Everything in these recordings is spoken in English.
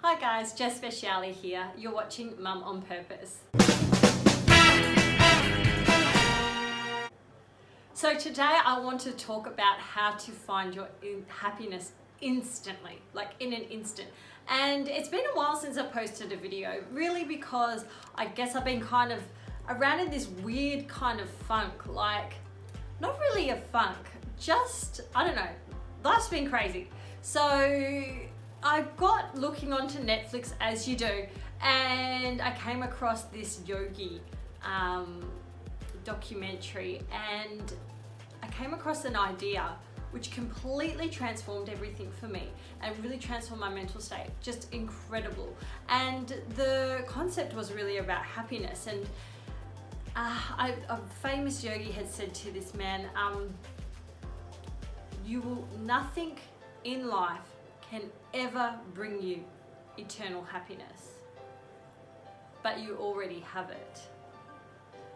Hi guys, Jess Speciale here. You're watching Mum on Purpose. So today I want to talk about how to find your happiness instantly, like in an instant. And it's been a while since I posted a video, really because I guess I've been kind of around in this weird kind of funk, like not really a funk, just, I don't know, life's been crazy. So I got looking onto Netflix as you do, and I came across this yogi documentary, and I came across an idea which completely transformed everything for me and really transformed my mental state. Just incredible. And the concept was really about happiness. And a famous yogi had said to this man, nothing in life can ever bring you eternal happiness, but you already have it.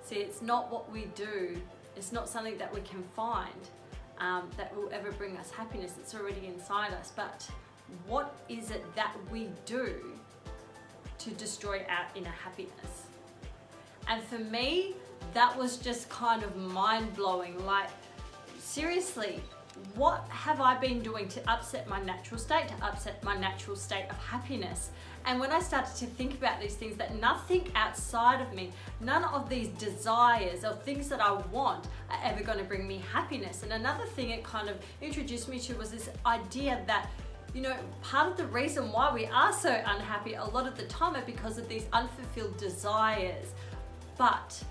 See, it's not what we do, it's not something that we can find that will ever bring us happiness. It's already inside us. But what is it that we do to destroy our inner happiness? And for me, that was just kind of mind-blowing. Like, seriously, what have I been doing to upset my natural state, to upset my natural state of happiness? And when I started to think about these things, that nothing outside of me, none of these desires or things that I want are ever going to bring me happiness. And another thing it kind of introduced me to was this idea that, you know, part of the reason why we are so unhappy a lot of the time are because of these unfulfilled desires. But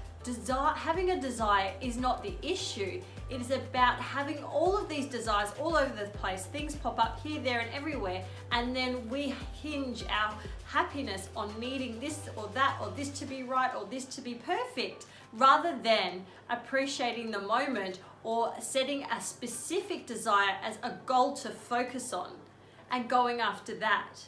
having a desire is not the issue. It is about having all of these desires all over the place. Things pop up here, there, and everywhere, and then we hinge our happiness on needing this or that, or this to be right, or this to be perfect, rather than appreciating the moment or setting a specific desire as a goal to focus on and going after that.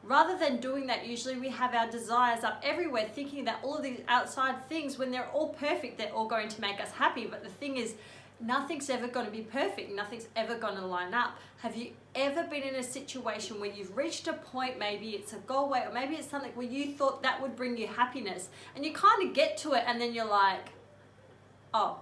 Rather than doing that, usually we have our desires up everywhere, thinking that all of these outside things, when they're all perfect, they're all going to make us happy. But the thing is, nothing's ever going to be perfect. Nothing's ever going to line up. Have you ever been in a situation where you've reached a point, maybe it's a goal weight, or maybe it's something where you thought that would bring you happiness, and you kind of get to it and then you're like, oh,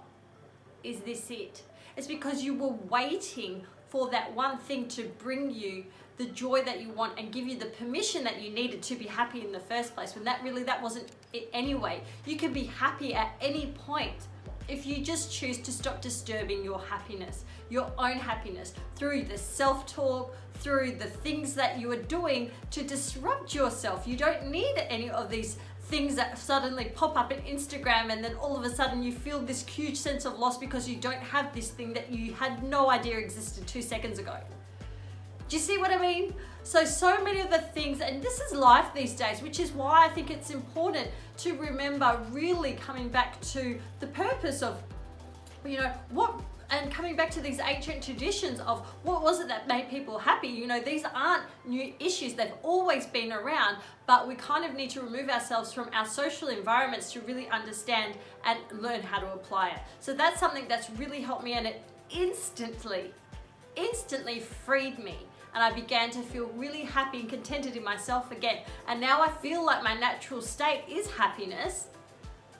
is this it? It's because you were waiting for that one thing to bring you the joy that you want and give you the permission that you needed to be happy in the first place, when that wasn't it anyway. You can be happy at any point if you just choose to stop disturbing your happiness, your own happiness, through the self-talk, through the things that you are doing to disrupt yourself. You don't need any of these things that suddenly pop up in Instagram, and then all of a sudden you feel this huge sense of loss because you don't have this thing that you had no idea existed 2 seconds ago. Do you see what I mean? So many of the things, and this is life these days, which is why I think it's important to remember really coming back to the purpose of, you know, and coming back to these ancient traditions of what was it that made people happy. You know, these aren't new issues, they've always been around, but we kind of need to remove ourselves from our social environments to really understand and learn how to apply it. So that's something that's really helped me, and it instantly freed me. And I began to feel really happy and contented in myself again. And now I feel like my natural state is happiness.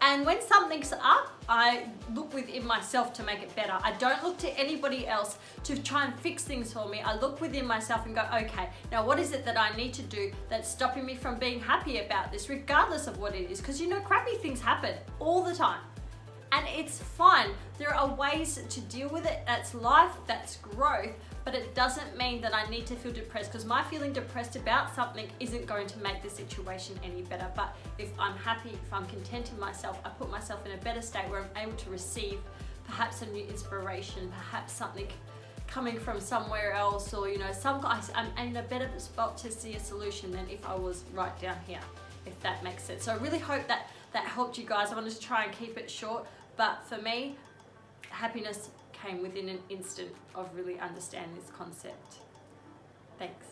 And when something's up, I look within myself to make it better. I don't look to anybody else to try and fix things for me. I look within myself and go, okay, now what is it that I need to do that's stopping me from being happy about this, regardless of what it is? Because, you know, crappy things happen all the time. And it's fine. There are ways to deal with it. That's life, that's growth, but it doesn't mean that I need to feel depressed, because my feeling depressed about something isn't going to make the situation any better. But if I'm happy, if I'm content in myself, I put myself in a better state where I'm able to receive perhaps a new inspiration, perhaps something coming from somewhere else, or, you know, I'm in a better spot to see a solution than if I was right down here, if that makes sense. So I really hope that helped you guys. I wanted to try and keep it short, but for me, happiness came within an instant of really understanding this concept. Thanks.